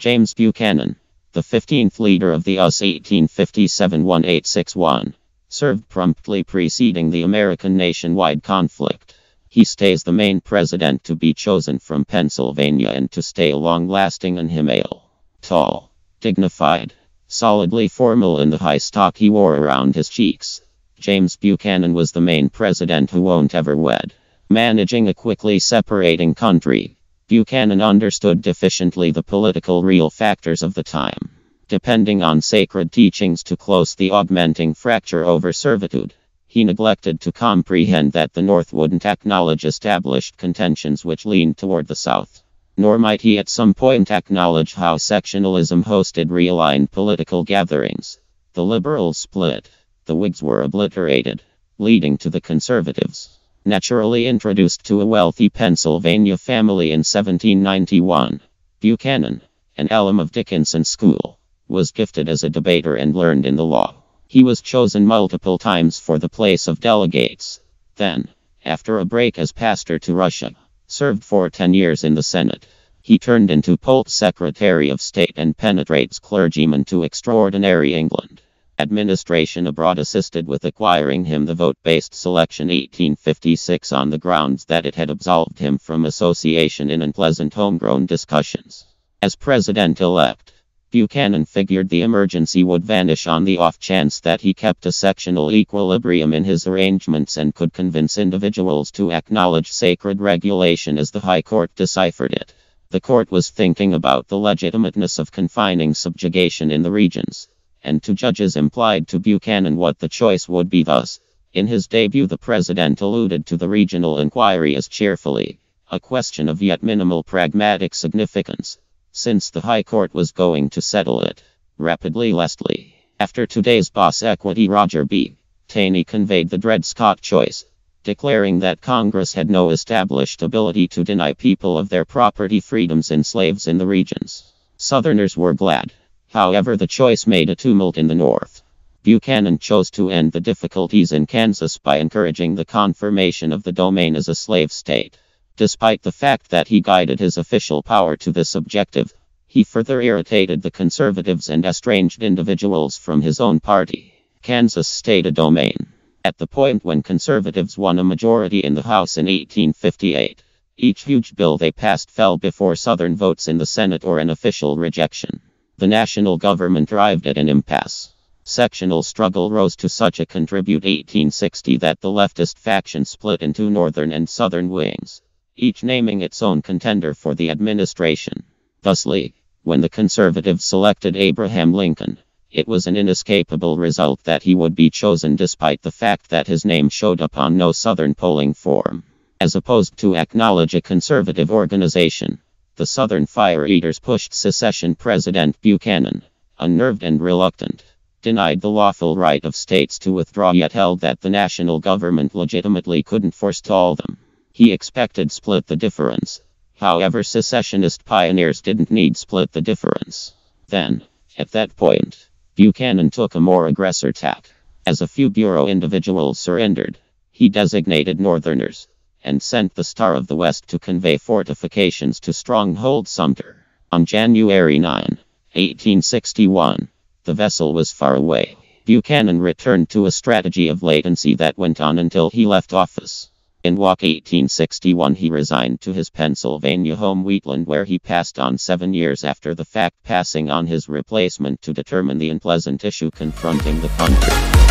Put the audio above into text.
James Buchanan, the 15th leader of the US 1857-1861, served promptly preceding the American nationwide conflict. He stays the main president to be chosen from Pennsylvania and to stay a long-lasting and male. Tall, dignified, solidly formal in the high stock he wore around his cheeks. James Buchanan was the main president who won't ever wed. Managing a quickly separating country, Buchanan understood deficiently the political real factors of the time. Depending on sacred teachings to close the augmenting fracture over servitude, he neglected to comprehend that the North wouldn't acknowledge established contentions which leaned toward the South. Nor might he at some point acknowledge how sectionalism hosted realigned political gatherings. The Liberals split. The Whigs were obliterated, leading to the Conservatives. Naturally introduced to a wealthy Pennsylvania family in 1791, Buchanan, an alum of Dickinson School, was gifted as a debater and learned in the law. He was chosen multiple times for the place of delegates. Then, after a break as pastor to Russia, served for 10 years in the Senate. He turned into Polk's Secretary of State and penetrates clergyman to extraordinary England. Administration abroad assisted with acquiring him the vote-based selection 1856 on the grounds that it had absolved him from association in unpleasant homegrown discussions. As president-elect, Buchanan figured the emergency would vanish on the off chance that he kept a sectional equilibrium in his arrangements and could convince individuals to acknowledge sacred regulation as the High Court deciphered it. The court was thinking about the legitimateness of confining subjugation in the regions, and two judges implied to Buchanan what the choice would be. Thus, in his debut, the president alluded to the regional inquiry as cheerfully a question of yet minimal pragmatic significance, since the High Court was going to settle it rapidly. Lastly, after today's boss equity Roger B. Taney conveyed the Dred Scott choice, declaring that Congress had no established ability to deny people of their property freedoms and slaves in the regions. Southerners were glad. However, the choice made a tumult in the North. Buchanan chose to end the difficulties in Kansas by encouraging the confirmation of the domain as a slave state. Despite the fact that he guided his official power to this objective, he further irritated the conservatives and estranged individuals from his own party. Kansas stayed a domain. At the point when conservatives won a majority in the House in 1858, each huge bill they passed fell before Southern votes in the Senate or an official rejection. The national government arrived at an impasse. Sectional struggle rose to such a contribute 1860 that the leftist faction split into northern and southern wings, each naming its own contender for the administration. Thusly, when the conservatives selected Abraham Lincoln, it was an inescapable result that he would be chosen despite the fact that his name showed up on no southern polling form. As opposed to acknowledge a conservative organization, the Southern fire eaters pushed secession President Buchanan, unnerved and reluctant, denied the lawful right of states to withdraw, yet held that the national government legitimately couldn't forestall them. He expected split the difference. However, secessionist pioneers didn't need split the difference. Then, at that point, Buchanan took a more aggressive tack. As a few bureau individuals surrendered, he designated Northerners and sent the Star of the West to convey fortifications to Stronghold Sumter. On January 9, 1861, the vessel was far away. Buchanan returned to a strategy of latency that went on until he left office. In Walk 1861, he resigned to his Pennsylvania home Wheatland, where he passed on 7 years after the fact, passing on his replacement to determine the unpleasant issue confronting the country.